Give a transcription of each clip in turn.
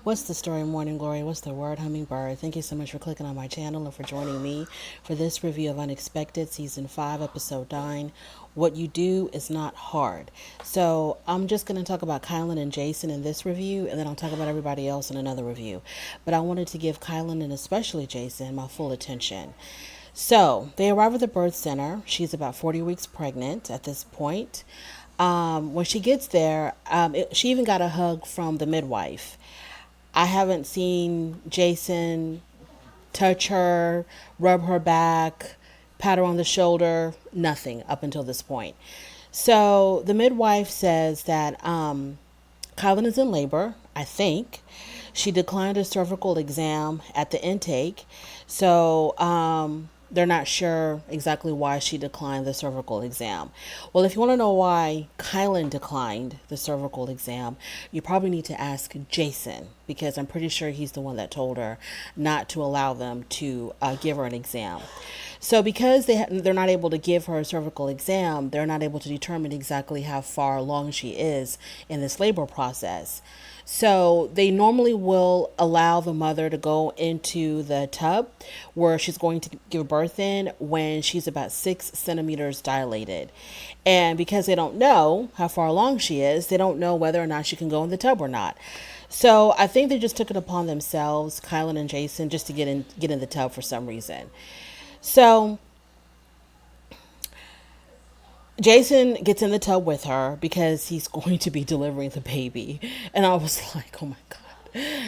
What's the story, Morning Glory? What's the word, Hummingbird? Thank you so much for clicking on my channel and for joining me for this review of Unexpected, Season 5, Episode 9. What you do is not hard. So I'm just going to talk about Kylen and Jason in this review, and then I'll talk about everybody else in another review. But I wanted to give Kylen and especially Jason my full attention. So they arrive at the birth center. She's about 40 weeks pregnant at this point. When she gets there, she even got a hug from the midwife. I haven't seen Jason touch her, rub her back, pat her on the shoulder, nothing up until this point. So the midwife says that Kylen is in labor, I think. She declined a cervical exam at the intake. So they're not sure exactly why she declined the cervical exam. Well, if you want to know why Kylen declined the cervical exam, you probably need to ask Jason, because I'm pretty sure he's the one that told her not to allow them to give her an exam. So because they're not able to give her a cervical exam, they're not able to determine exactly how far along she is in this labor process. So they normally will allow the mother to go into the tub where she's going to give birth in when she's about 6 centimeters dilated. And because they don't know how far along she is, they don't know whether or not she can go in the tub or not. So I think they just took it upon themselves, Kylen and Jason, just to get in the tub for some reason. So Jason gets in the tub with her because he's going to be delivering the baby. And I was like, oh my God.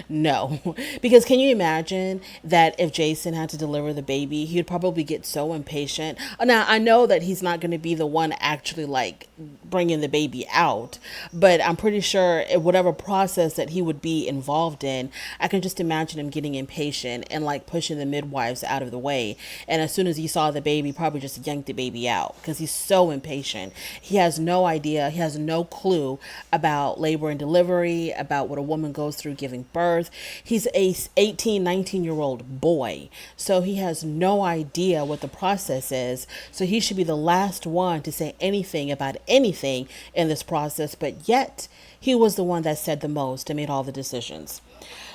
No, because can you imagine that if Jason had to deliver the baby, he'd probably get so impatient. Now, I know that he's not going to be the one actually like bringing the baby out, but I'm pretty sure whatever process that he would be involved in, I can just imagine him getting impatient and like pushing the midwives out of the way. And as soon as he saw the baby, probably just yanked the baby out because he's so impatient. He has no idea, he has no clue about labor and delivery, about what a woman goes through giving birth. He's a 18, 19-year-old boy, so he has no idea what the process is. So he should be the last one to say anything about anything in this process, but yet he was the one that said the most and made all the decisions.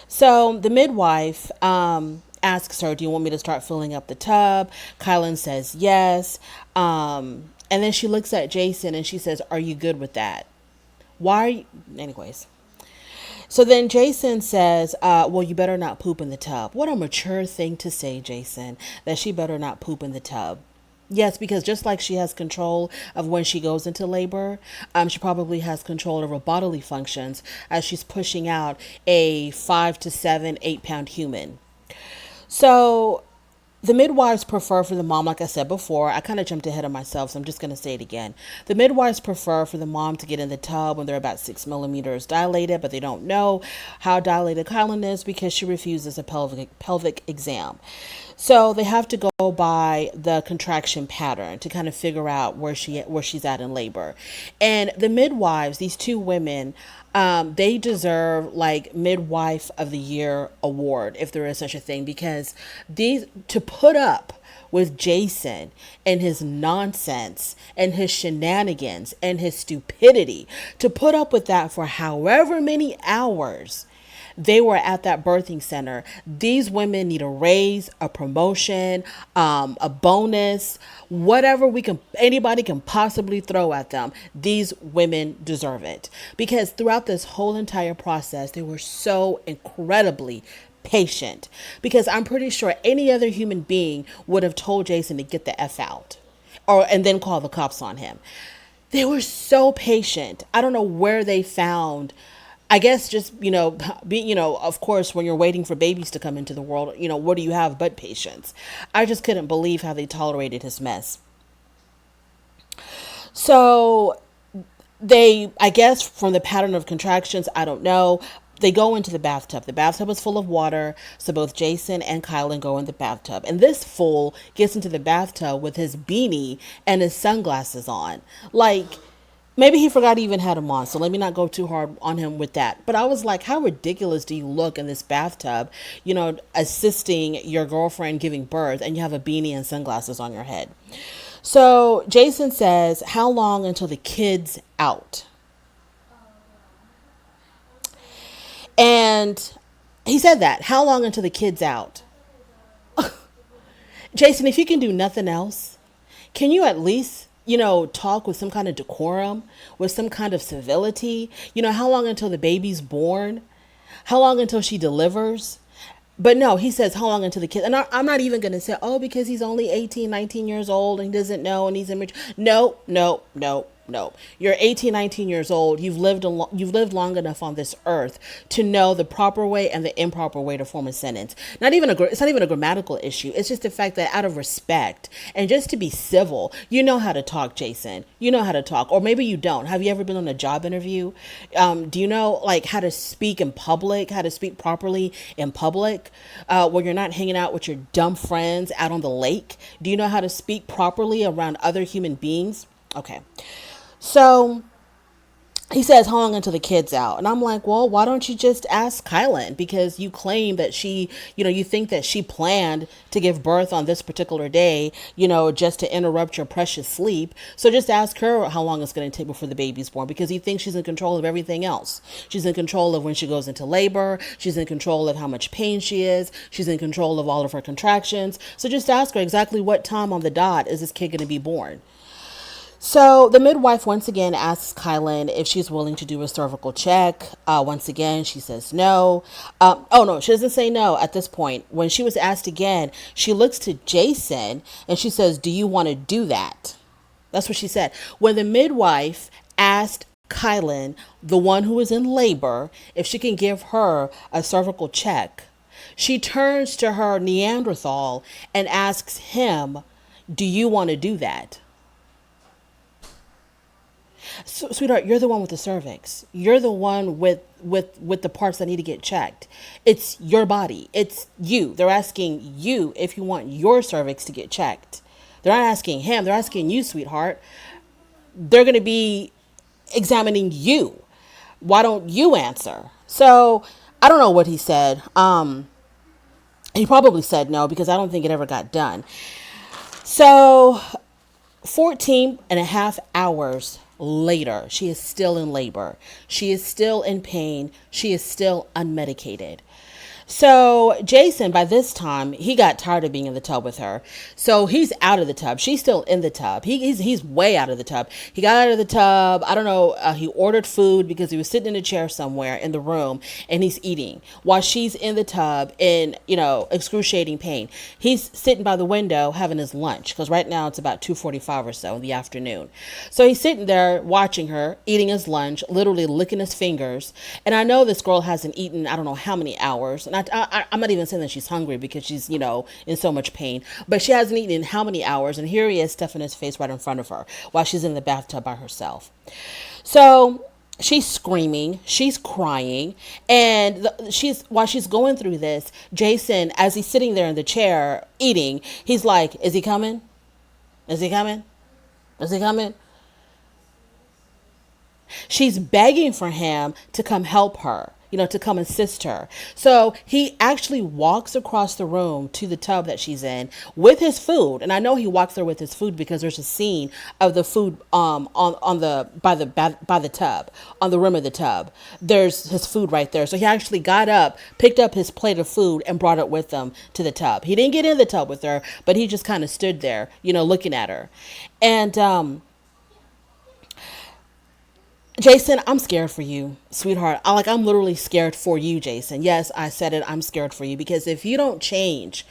So the midwife asks her, do you want me to start filling up the tub? Kylen says yes. And then she looks at Jason and she says, are you good with that? Why are you... Anyways. So then Jason says, well, you better not poop in the tub. What a mature thing to say, Jason, that she better not poop in the tub. Yes, because just like she has control of when she goes into labor, she probably has control over bodily functions as she's pushing out a 5 to 7, 8 pound human. So the midwives prefer for the mom, like I said before, I kind of jumped ahead of myself, so I'm just going to say it again. The midwives prefer for the mom to get in the tub when they're about 6 millimeters dilated, but they don't know how dilated Kylen is because she refuses a pelvic exam. So they have to go by the contraction pattern to kind of figure out where she's at in labor. And the midwives, these two women, they deserve like midwife of the year award if there is such a thing, because these to put up with Jason and his nonsense and his shenanigans and his stupidity, to put up with that for however many hours they were at that birthing center. These women need a raise, a promotion, a bonus, whatever anybody can possibly throw at them. These women deserve it, because throughout this whole entire process, they were so incredibly patient, because I'm pretty sure any other human being would have told Jason to get the F out and then call the cops on him. They were so patient. I don't know where they found, I guess just, of course, when you're waiting for babies to come into the world, what do you have but patience? I just couldn't believe how they tolerated his mess. So I guess from the pattern of contractions, I don't know, they go into the bathtub. The bathtub is full of water, so both Jason and Kylen go in the bathtub. And this fool gets into the bathtub with his beanie and his sunglasses on. Like, maybe he forgot he even had them on, so let me not go too hard on him with that. But I was like, how ridiculous do you look in this bathtub, assisting your girlfriend giving birth, and you have a beanie and sunglasses on your head? So Jason says, how long until the kid's out? And He said that. How long until the kid's out? Jason, if you can do nothing else, can you at least, talk with some kind of decorum, with some kind of civility? How long until the baby's born? How long until she delivers? But no, he says, how long until the kid? And I'm not even going to say, oh, because he's only 18, 19 years old and he doesn't know and he's immature. No, no, no, no. You're 18, 19 years old. You've lived long enough on this earth to know the proper way and the improper way to form a sentence. It's not even a grammatical issue. It's just the fact that out of respect and just to be civil, you know how to talk, Jason. You know how to talk, or maybe you don't. Have you ever been on a job interview? Do you know like how to speak in public, how to speak properly in public, where you're not hanging out with your dumb friends out on the lake? Do you know how to speak properly around other human beings? Okay. So he says, how long until the kid's out? And I'm like, well, why don't you just ask Kylen? Because you claim that you think that she planned to give birth on this particular day, just to interrupt your precious sleep. So just ask her how long it's going to take before the baby's born, because you think she's in control of everything else. She's in control of when she goes into labor. She's in control of how much pain she is. She's in control of all of her contractions. So just ask her exactly what time on the dot is this kid going to be born. So the midwife once again asks Kylen if she's willing to do a cervical check. Once again, she says no. Oh no, she doesn't say no at this point. When she was asked again, she looks to Jason and she says, do you want to do that? That's what she said. When the midwife asked Kylen, the one who was in labor, if she can give her a cervical check, she turns to her Neanderthal and asks him, do you want to do that? So, sweetheart, you're the one with the cervix. You're the one with the parts that need to get checked. It's your body. It's you. They're asking you if you want your cervix to get checked. They're not asking him. They're asking you, sweetheart. They're going to be examining you. Why don't you answer? So I don't know what he said. He probably said no, because I don't think it ever got done. So 14 and a half hours later, she is still in labor. She is still in pain. She is still unmedicated. So Jason, by this time, he got tired of being in the tub with her. So he's out of the tub. She's still in the tub. He's way out of the tub. He got out of the tub. I don't know. He ordered food because he was sitting in a chair somewhere in the room and he's eating while she's in the tub in, excruciating pain. He's sitting by the window having his lunch because right now it's about 2:45 or so in the afternoon. So he's sitting there watching her, eating his lunch, literally licking his fingers. And I know this girl hasn't eaten, I don't know how many hours. And I'm not even saying that she's hungry because she's, in so much pain. But she hasn't eaten in how many hours. And here he is stuffing his face right in front of her while she's in the bathtub by herself. So she's screaming, she's crying. And while she's going through this, Jason, as he's sitting there in the chair eating, he's like, is he coming? Is he coming? Is he coming? She's begging for him to come help her, to come assist her. So he actually walks across the room to the tub that she's in with his food. And I know he walks there with his food because there's a scene of the food by the tub, on the rim of the tub. There's his food right there. So he actually got up, picked up his plate of food and brought it with him to the tub. He didn't get in the tub with her, but he just kind of stood there, looking at her. And Jason, I'm scared for you, sweetheart. I'm literally scared for you, Jason. Yes, I said it. I'm scared for you because if you don't change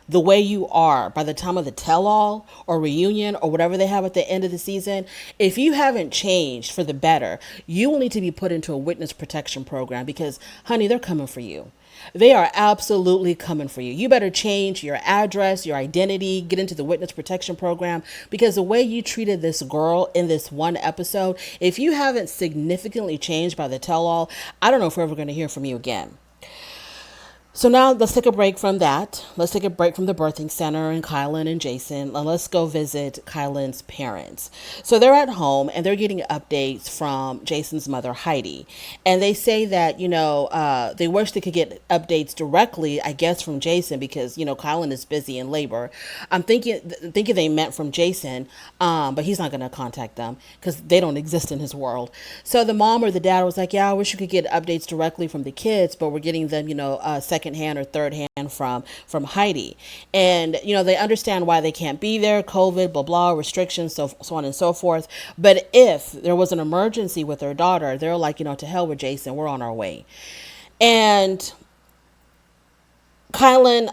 the way you are by the time of the tell-all or reunion or whatever they have at the end of the season, if you haven't changed for the better, you will need to be put into a witness protection program because, honey, they're coming for you. They are absolutely coming for you. You better change your address, your identity, get into the witness protection program, because the way you treated this girl in this one episode, if you haven't significantly changed by the tell-all, I don't know if we're ever going to hear from you again. So now let's take a break from that. Let's take a break from the birthing center and Kylen and Jason. And let's go visit Kylen's parents. So they're at home and they're getting updates from Jason's mother, Heidi. And they say that, they wish they could get updates directly, I guess, from Jason because, Kylen is busy in labor. I'm thinking they meant from Jason, but he's not going to contact them because they don't exist in his world. So the mom or the dad was like, yeah, I wish we could get updates directly from the kids, but we're getting them, second hand or third hand from Heidi. And they understand why they can't be there, COVID, blah blah, restrictions, so on and so forth. But if there was an emergency with their daughter, they're like, to hell with Jason, we're on our way. And Kylen,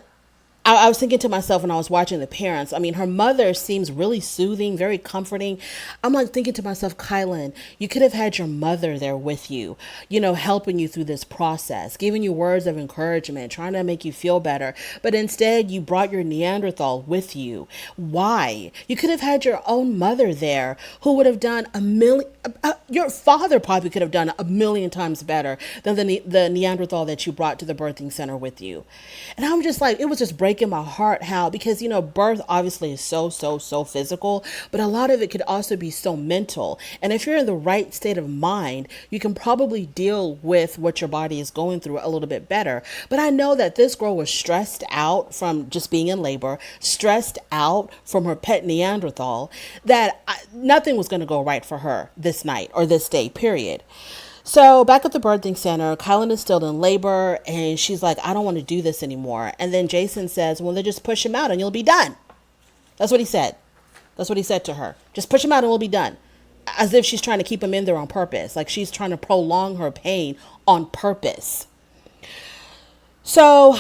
I was thinking to myself when I was watching the parents, I mean, her mother seems really soothing, very comforting. I'm like thinking to myself, Kylen, you could have had your mother there with you, helping you through this process, giving you words of encouragement, trying to make you feel better. But instead, you brought your Neanderthal with you. Why? You could have had your own mother there who would have done a million, your father probably could have done a million times better than the Neanderthal that you brought to the birthing center with you. And I'm just like, it was just breaking my heart how, because, birth obviously is so physical, but a lot of it could also be so mental. And if you're in the right state of mind, you can probably deal with what your body is going through a little bit better. But I know that this girl was stressed out from just being in labor, stressed out from her pet Neanderthal, that nothing was going to go right for her this night or this day, period. So back at the birthing center, Kylen is still in labor and she's like, I don't want to do this anymore. And then Jason says, well, then just push him out and you'll be done. That's what he said. That's what he said to her. Just push him out and we'll be done. As if she's trying to keep him in there on purpose. Like she's trying to prolong her pain on purpose. So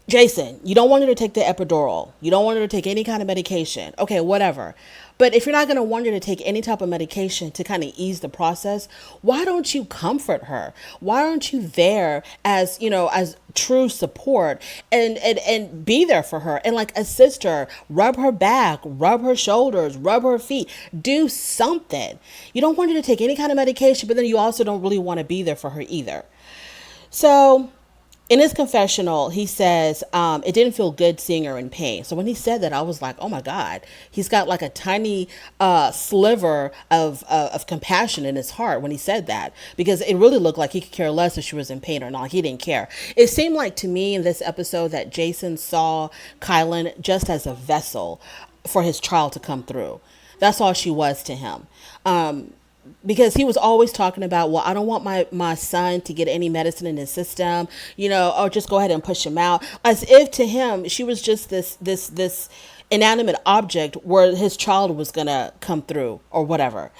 Jason, you don't want her to take the epidural. You don't want her to take any kind of medication. Okay, whatever. But if you're not going to want her to take any type of medication to kind of ease the process, why don't you comfort her? Why aren't you there as, as true support and be there for her and like assist her, rub her back, rub her shoulders, rub her feet, do something. You don't want her to take any kind of medication, but then you also don't really want to be there for her either. So in his confessional, he says it didn't feel good seeing her in pain. So when he said that, I was like, oh my God, he's got like a tiny sliver of compassion in his heart when he said that, because it really looked like he could care less if she was in pain or not. He didn't care. It seemed like to me in this episode that Jason saw Kylen just as a vessel for his child to come through. That's all she was to him. Because he was always talking about, well, I don't want my son to get any medicine in his system, or just go ahead and push him out. As if to him, she was just this inanimate object where his child was going to come through or whatever.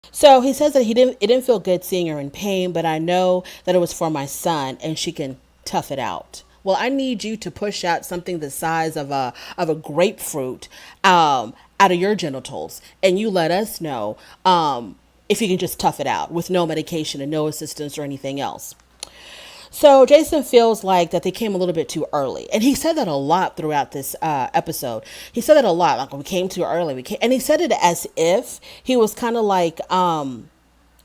So he says that it didn't feel good seeing her in pain, but I know that it was for my son and she can tough it out. Well, I need you to push out something the size of a grapefruit out of your genitals, and you let us know if you can just tough it out with no medication and no assistance or anything else. So Jason feels like that they came a little bit too early. And he said that a lot throughout this episode. He said that a lot, like we came too early. And he said it as if he was kind of like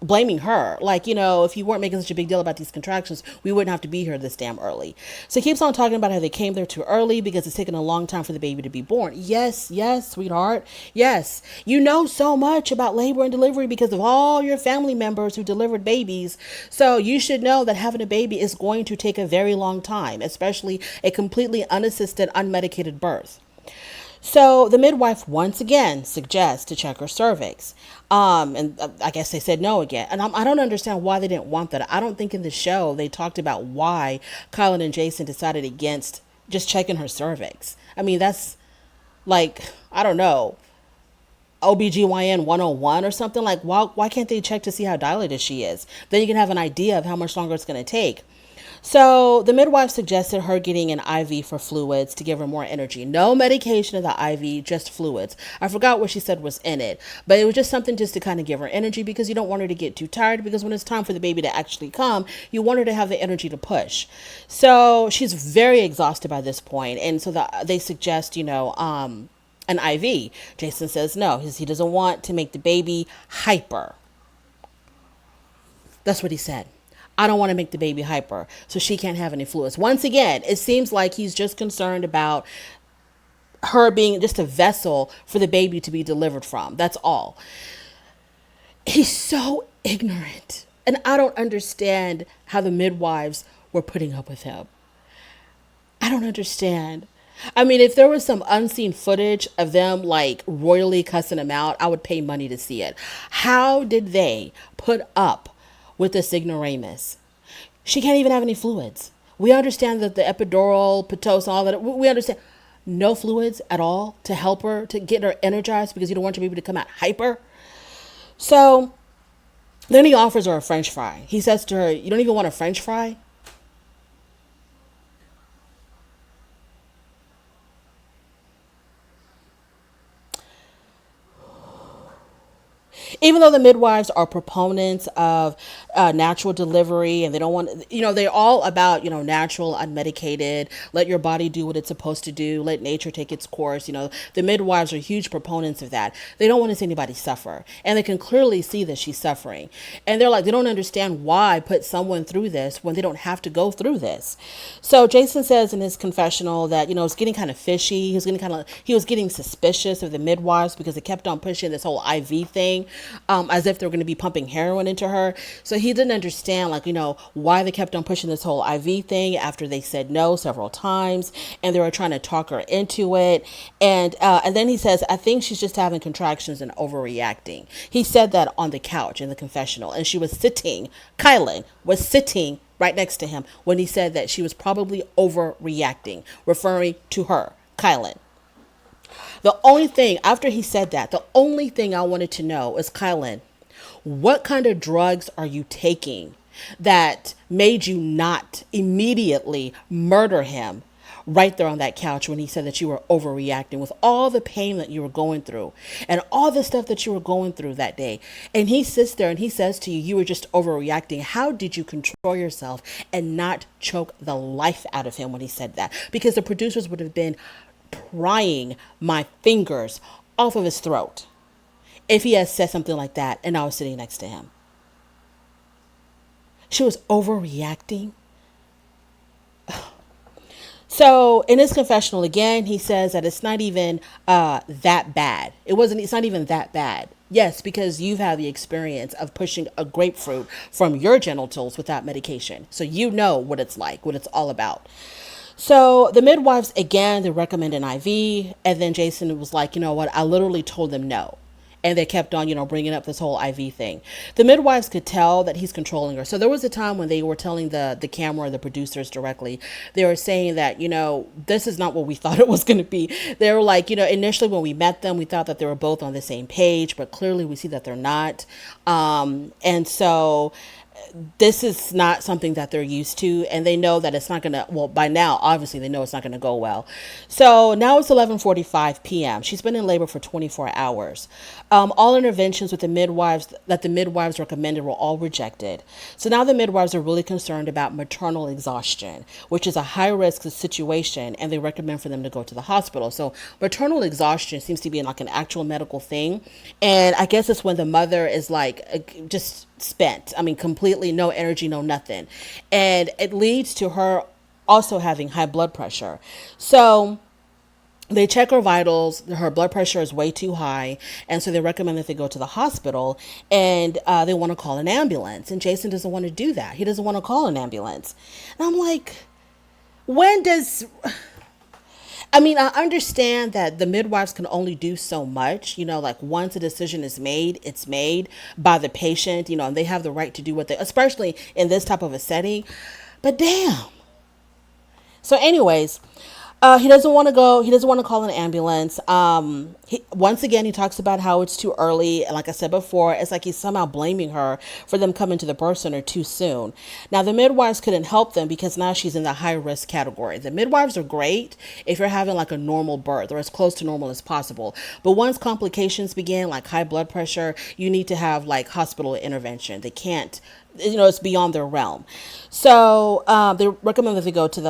blaming her. Like, if you weren't making such a big deal about these contractions, we wouldn't have to be here this damn early. So he keeps on talking about how they came there too early because it's taken a long time for the baby to be born. Yes, sweetheart. Yes. You know so much about labor and delivery because of all your family members who delivered babies. So you should know that having a baby is going to take a very long time, especially a completely unassisted, unmedicated birth. So the midwife once again suggests to check her cervix. And I guess they said no again. And I don't understand why they didn't want that. I don't think in the show they talked about why Kylen and Jason decided against just checking her cervix. I mean, that's like, I don't know, OBGYN 101 or something. Like, why can't they check to see how dilated she is? Then you can have an idea of how much longer it's going to take. So the midwife suggested her getting an IV for fluids to give her more energy. No medication in the IV, just fluids. I forgot what she said was in it, but it was just something just to kind of give her energy because you don't want her to get too tired, because when it's time for the baby to actually come, you want her to have the energy to push. So she's very exhausted by this point, and so they suggest, an IV. Jason says no, he doesn't want to make the baby hyper. That's what he said. I don't want to make the baby hyper, so she can't have any fluids. Once again, it seems like he's just concerned about her being just a vessel for the baby to be delivered from. That's all. He's so ignorant. And I don't understand how the midwives were putting up with him. I don't understand. I mean, if there was some unseen footage of them like royally cussing him out, I would pay money to see it. How did they put up with this ignoramus? She can't even have any fluids. We understand that the epidural, Pitocin, all that, we understand. No fluids at all to help her, to get her energized because you don't want your baby to come out hyper. So then he offers her a French fry. He says to her, "You don't even want a French fry?" Even though the midwives are proponents of natural delivery and they don't want, they're all about, natural, unmedicated, let your body do what it's supposed to do, let nature take its course. The midwives are huge proponents of that. They don't want to see anybody suffer. And they can clearly see that she's suffering. And they're like, they don't understand why put someone through this when they don't have to go through this. So Jason says in his confessional that, it's getting kind of fishy. He was getting suspicious of the midwives because they kept on pushing this whole IV thing. As if they were going to be pumping heroin into her. So he didn't understand, why they kept on pushing this whole IV thing after they said no several times, and they were trying to talk her into it. And then he says, I think she's just having contractions and overreacting. He said that on the couch in the confessional, and Kylen was sitting right next to him when he said that she was probably overreacting, referring to her, Kylen. The only thing, after he said that, the only thing I wanted to know is, Kylen, what kind of drugs are you taking that made you not immediately murder him right there on that couch when he said that you were overreacting with all the pain that you were going through and all the stuff that you were going through that day? And he sits there and he says to you, you were just overreacting. How did you control yourself and not choke the life out of him when he said that? Because the producers would have been prying my fingers off of his throat if he had said something like that and I was sitting next to him. She was overreacting. So in his confessional again, he says that it's not even that bad. It's not even that bad. Yes, because you've had the experience of pushing a grapefruit from your genitals without medication. So you know what it's like, what it's all about. So the midwives, again, they recommend an IV. And then Jason was like, you know what? I literally told them no. And they kept on, bringing up this whole IV thing. The midwives could tell that he's controlling her. So there was a time when they were telling the camera, the producers directly, they were saying that, this is not what we thought it was going to be. They were like, initially when we met them, we thought that they were both on the same page, but clearly we see that they're not. And so this is not something that they're used to, and they know that it's not going to, well, by now, obviously they know it's not going to go well. So now it's 11:45 p.m. She's been in labor for 24 hours. All interventions with the midwives recommended were all rejected. So now the midwives are really concerned about maternal exhaustion, which is a high risk situation, and they recommend for them to go to the hospital. So maternal exhaustion seems to be like an actual medical thing. And I guess it's when the mother is just spent. I mean, completely no energy, no nothing. And it leads to her also having high blood pressure. So they check her vitals. Her blood pressure is way too high. And so they recommend that they go to the hospital, and they want to call an ambulance. And Jason doesn't want to do that. He doesn't want to call an ambulance. And I'm like, I understand that the midwives can only do so much, once a decision is made, it's made by the patient, and they have the right to do especially in this type of a setting. But damn. So anyways, he doesn't want to go. He doesn't want to call an ambulance. Once again, he talks about how it's too early. And like I said before, it's like he's somehow blaming her for them coming to the birth center too soon. Now, the midwives couldn't help them because now she's in the high risk category. The midwives are great if you're having like a normal birth or as close to normal as possible. But once complications begin, like high blood pressure, you need to have like hospital intervention. They can't, it's beyond their realm. So they recommend that they go to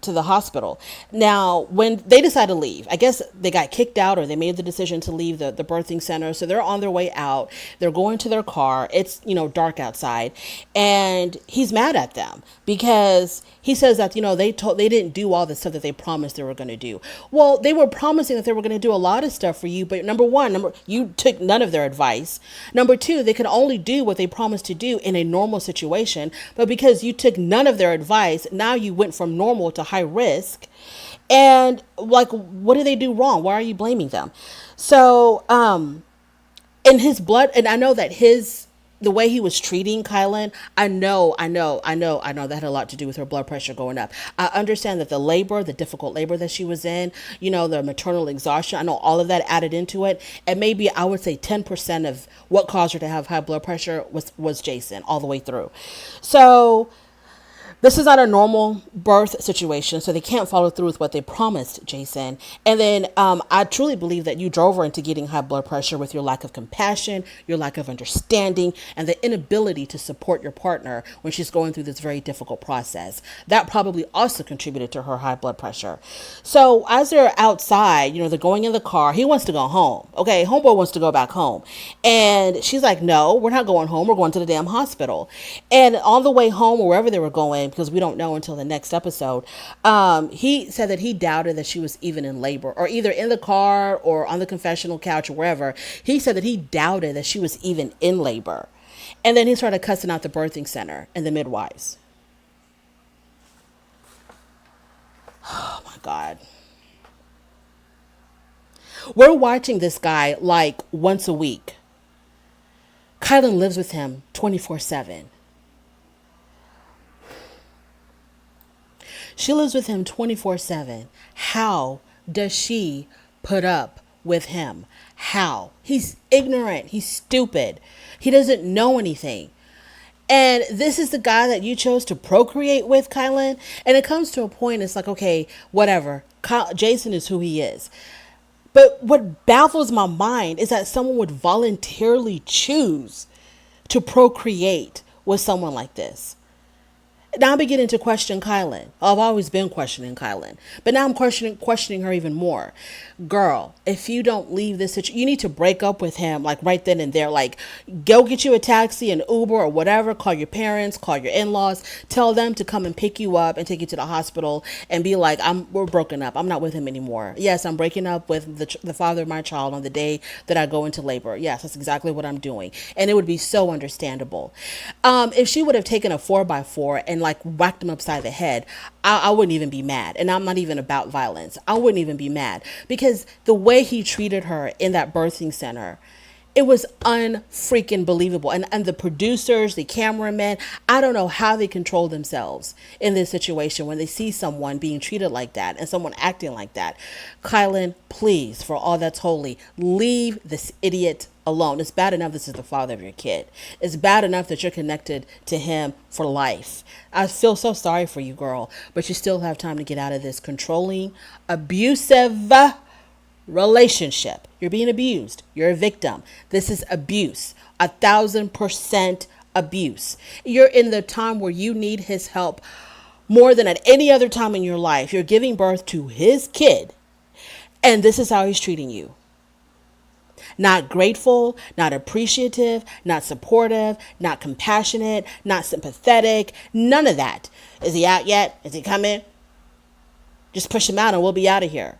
to the hospital. Now, when they decide to leave, I guess they got kicked out or they made the decision to leave the birthing center. So they're on their way out. They're going to their car. It's, dark outside. And he's mad at them because he says that, they didn't do all the stuff that they promised they were going to do. Well, they were promising that they were going to do a lot of stuff for you. But you took none of their advice. Number two, they could only do what they promised to do in a normal situation. But because you took none of their advice, now you went from normal to high risk. And what did they do wrong? Why are you blaming them? So in his blood, and I know that the way he was treating Kylen, I know that had a lot to do with her blood pressure going up. I understand that the difficult labor that she was in, the maternal exhaustion, I know all of that added into it. And maybe I would say 10% of what caused her to have high blood pressure was Jason all the way through. So this is not a normal birth situation, so they can't follow through with what they promised Jason. And then I truly believe that you drove her into getting high blood pressure with your lack of compassion, your lack of understanding, and the inability to support your partner when she's going through this very difficult process. That probably also contributed to her high blood pressure. So as they're outside, they're going in the car. He wants to go home. Okay, homeboy wants to go back home. And she's like, no, we're not going home. We're going to the damn hospital. And on the way home or wherever they were going, because we don't know until the next episode, he said that he doubted that she was even in labor, or either in the car or on the confessional couch or wherever. He said that he doubted that she was even in labor. And then he started cussing out the birthing center and the midwives. Oh my God. We're watching this guy like once a week. Kylen lives with him 24/7. She lives with him 24/7. How does she put up with him? How? He's ignorant. He's stupid. He doesn't know anything. And this is the guy that you chose to procreate with, Kylen. And it comes to a point, it's like, okay, whatever. Jason is who he is. But what baffles my mind is that someone would voluntarily choose to procreate with someone like this. Now I'm beginning to question Kylen. I've always been questioning Kylen, but now I'm questioning her even more. Girl, if you don't leave this situation, you need to break up with him like right then and there. Like, go get you a taxi, an Uber or whatever. Call your parents, call your in-laws, tell them to come and pick you up and take you to the hospital and be like, we're broken up. I'm not with him anymore. Yes, I'm breaking up with the father of my child on the day that I go into labor. Yes, that's exactly what I'm doing. And it would be so understandable. If she would have taken a 4x4 and like whacked him upside the head, I wouldn't even be mad. And I'm not even about violence. I wouldn't even be mad because the way he treated her in that birthing center, it was unfreaking believable. And the producers, the cameramen, I don't know how they control themselves in this situation when they see someone being treated like that and someone acting like that. Kylen, please, for all that's holy, leave this idiot alone. It's bad enough this is the father of your kid. It's bad enough that you're connected to him for life. I feel so sorry for you, girl, but you still have time to get out of this controlling, abusive relationship. You're being abused. You're a victim. This is abuse. 1,000% abuse. You're in the time where you need his help more than at any other time in your life. You're giving birth to his kid, and this is how he's treating you. Not grateful, not appreciative, not supportive, not compassionate, not sympathetic, none of that. Is he out yet? Is he coming? Just push him out and we'll be out of here.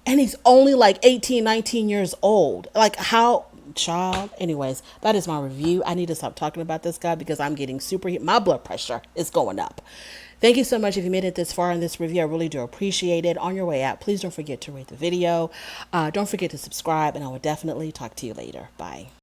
And he's only like 18, 19 years old. Like, how, child? Anyways, that is my review. I need to stop talking about this guy because I'm getting my blood pressure is going up. Thank you so much if you made it this far in this review. I really do appreciate it. On your way out, please don't forget to rate the video. Don't forget to subscribe, and I will definitely talk to you later. Bye.